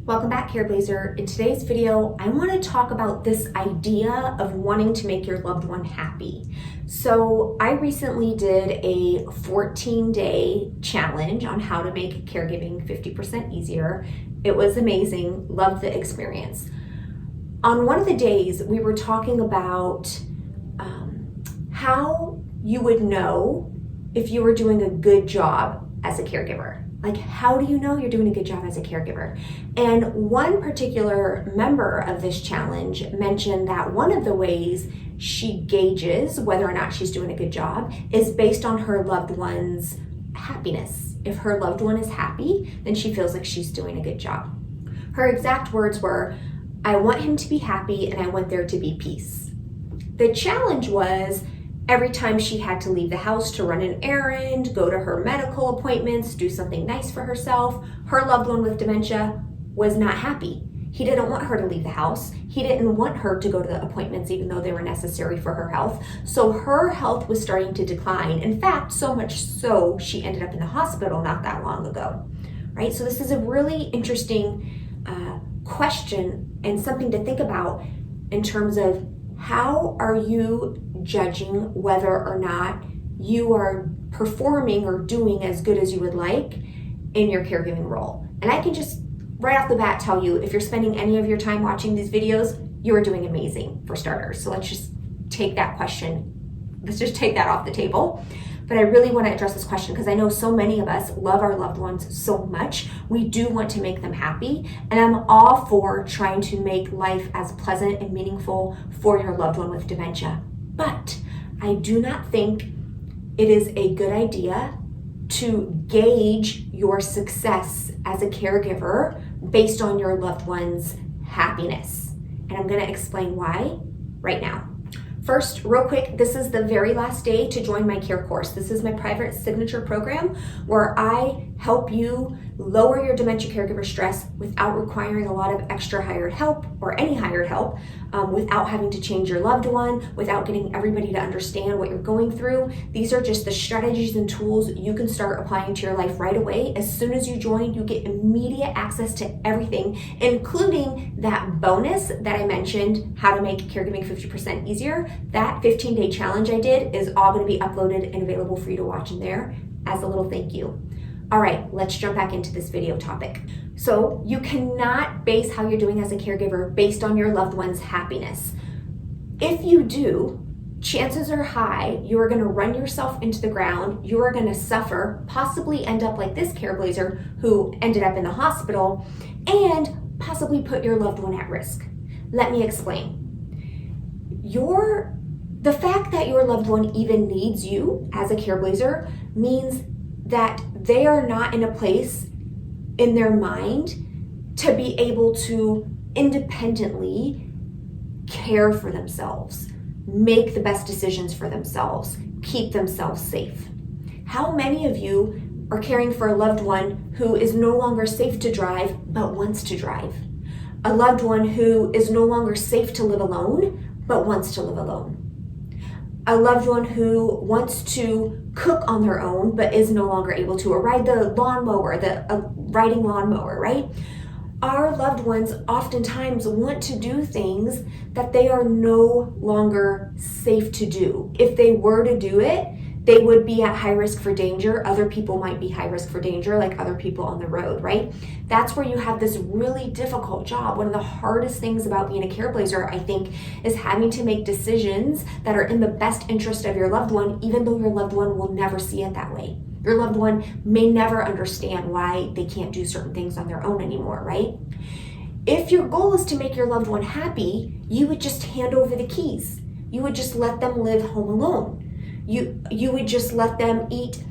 Welcome back, Careblazer. In today's video, I want to talk about this idea of wanting to make your loved one happy. So I recently did a 14-day challenge on how to make caregiving 50% easier. It was amazing. Loved the experience. On one of the days, we were talking about how you would know if you were doing a good job as a caregiver. Like, how do you know you're doing a good job as a caregiver? And one particular member of this challenge mentioned that one of the ways she gauges whether or not she's doing a good job is based on her loved one's happiness. If her loved one is happy, then she feels like she's doing a good job. Her exact words were, "I want him to be happy and I want there to be peace." The challenge was, every time she had to leave the house to run an errand, go to her medical appointments, do something nice for herself, her loved one with dementia was not happy. He didn't want her to leave the house. He didn't want her to go to the appointments even though they were necessary for her health. So her health was starting to decline. In fact, so much so she ended up in the hospital not that long ago, right? So this is a really interesting question and something to think about in terms of how are you judging whether or not you are performing or doing as good as you would like in your caregiving role. And I can just right off the bat tell you, if you're spending any of your time watching these videos, you are doing amazing for starters. So let's just take that off the table. But I really want to address this question because I know so many of us love our loved ones so much. We do want to make them happy. And I'm all for trying to make life as pleasant and meaningful for your loved one with dementia. But I do not think it is a good idea to gauge your success as a caregiver based on your loved one's happiness. And I'm going to explain why right now. First, real quick, this is the very last day to join my care course. This is my private signature program where I help you lower your dementia caregiver stress without requiring a lot of extra hired help or any hired help, without having to change your loved one, without getting everybody to understand what you're going through. These are just the strategies and tools you can start applying to your life right away. As soon as you join, you get immediate access to everything, including that bonus that I mentioned, how to make caregiving 50% easier. That 15-day challenge I did is all going to be uploaded and available for you to watch in there as a little thank you. All right, let's jump back into this video topic. So you cannot base how you're doing as a caregiver based on your loved one's happiness. If you do, chances are high you are going to run yourself into the ground, you are going to suffer, possibly end up like this Careblazer who ended up in the hospital, and possibly put your loved one at risk. Let me explain. The fact that your loved one even needs you as a Careblazer means that they are not in a place in their mind to be able to independently care for themselves, make the best decisions for themselves, keep themselves safe. How many of you are caring for a loved one who is no longer safe to drive but wants to drive? A loved one who is no longer safe to live alone but wants to live alone. A loved one who wants to cook on their own but is no longer able to, or ride the lawnmower, riding lawnmower, right? Our loved ones oftentimes want to do things that they are no longer safe to do. If they were to do it, they would be at high risk for danger. Other people might be high risk for danger, like other people on the road, right? That's where you have this really difficult job. One of the hardest things about being a Careblazer, I think, is having to make decisions that are in the best interest of your loved one, even though your loved one will never see it that way. Your loved one may never understand why they can't do certain things on their own anymore, right? If your goal is to make your loved one happy, you would just hand over the keys. You would just let them live home alone. You would just let them eat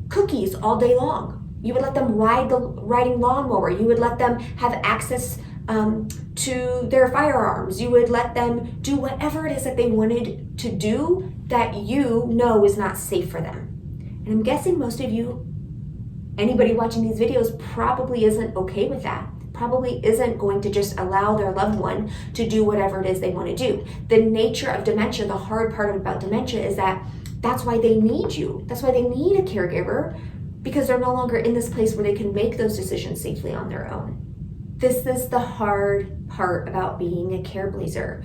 cookies all day long. You would let them ride the riding lawnmower. You would let them have access to their firearms. You would let them do whatever it is that they wanted to do that you know is not safe for them. And I'm guessing most of you, anybody watching these videos, probably isn't okay with that. Probably isn't going to just allow their loved one to do whatever it is they want to do. The nature of dementia, the hard part about dementia is that that's why they need you. That's why they need a caregiver, because they're no longer in this place where they can make those decisions safely on their own. This is the hard part about being a Careblazer.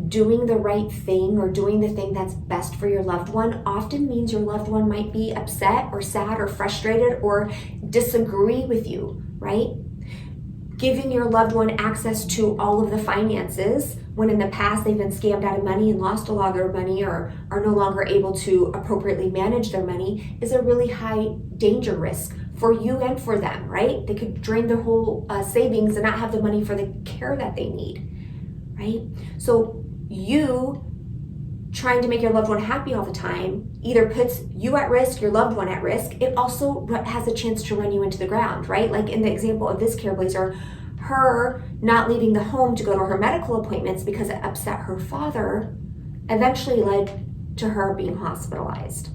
Doing the right thing or doing the thing that's best for your loved one often means your loved one might be upset or sad or frustrated or disagree with you, right? Giving your loved one access to all of the finances when in the past they've been scammed out of money and lost a lot of their money or are no longer able to appropriately manage their money is a really high danger risk for you and for them, right? They could drain their whole savings and not have the money for the care that they need, right? So you trying to make your loved one happy all the time either puts you at risk, your loved one at risk. It also has a chance to run you into the ground, right? Like in the example of this Careblazer, her not leaving the home to go to her medical appointments because it upset her father eventually led to her being hospitalized.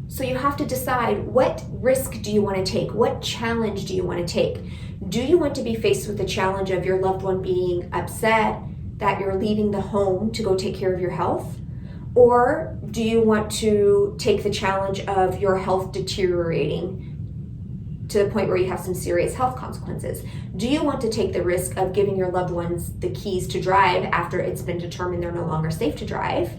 So you have to decide, what risk do you want to take? What challenge do you want to take? Do you want to be faced with the challenge of your loved one being upset that you're leaving the home to go take care of your health? Or do you want to take the challenge of your health deteriorating to the point where you have some serious health consequences? Do you want to take the risk of giving your loved ones the keys to drive after it's been determined they're no longer safe to drive?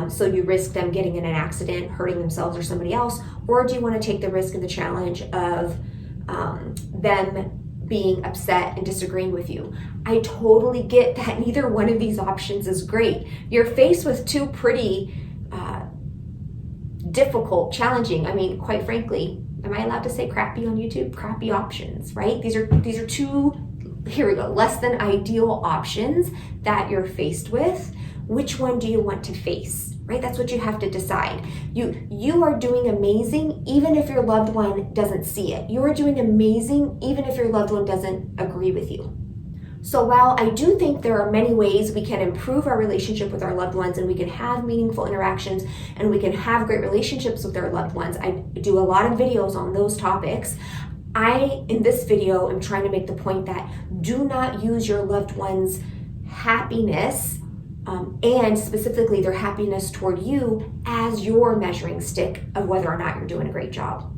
So you risk them getting in an accident, hurting themselves or somebody else? Or do you want to take the risk and the challenge of them being upset and disagreeing with you? I totally get that neither one of these options is great. You're faced with two pretty difficult, challenging, I mean, quite frankly, am I allowed to say crappy on YouTube? Crappy options, right? These are two, here we go, less than ideal options that you're faced with. Which one do you want to face, right? That's what you have to decide. You are doing amazing even if your loved one doesn't see it. You are doing amazing even if your loved one doesn't agree with you. So while I do think there are many ways we can improve our relationship with our loved ones and we can have meaningful interactions and we can have great relationships with our loved ones, I do a lot of videos on those topics. In this video, am trying to make the point that do not use your loved one's happiness and specifically their happiness toward you as your measuring stick of whether or not you're doing a great job.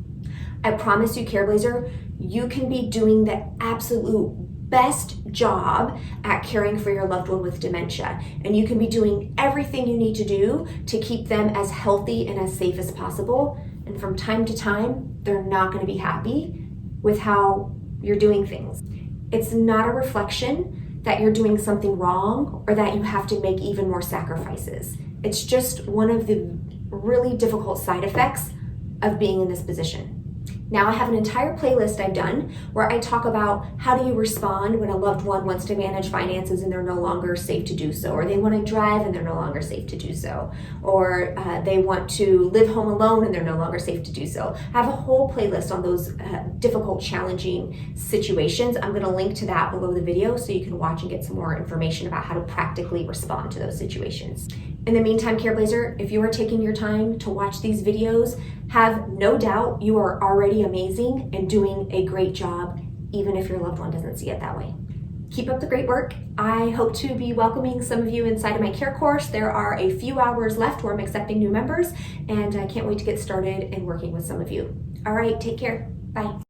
I promise you, Careblazer, you can be doing the absolute best job at caring for your loved one with dementia, and you can be doing everything you need to do to keep them as healthy and as safe as possible. And from time to time, they're not going to be happy with how you're doing things. It's not a reflection that you're doing something wrong or that you have to make even more sacrifices. It's just one of the really difficult side effects of being in this position. Now I have an entire playlist I've done where I talk about how do you respond when a loved one wants to manage finances and they're no longer safe to do so, or they want to drive and they're no longer safe to do so, or they want to live home alone and they're no longer safe to do so. I have a whole playlist on those difficult, challenging situations. I'm going to link to that below the video so you can watch and get some more information about how to practically respond to those situations. In the meantime, Careblazer, if you are taking your time to watch these videos, have no doubt you are already amazing and doing a great job, even if your loved one doesn't see it that way. Keep up the great work. I hope to be welcoming some of you inside of my care course. There are a few hours left where I'm accepting new members, and I can't wait to get started and working with some of you. All right, take care. Bye.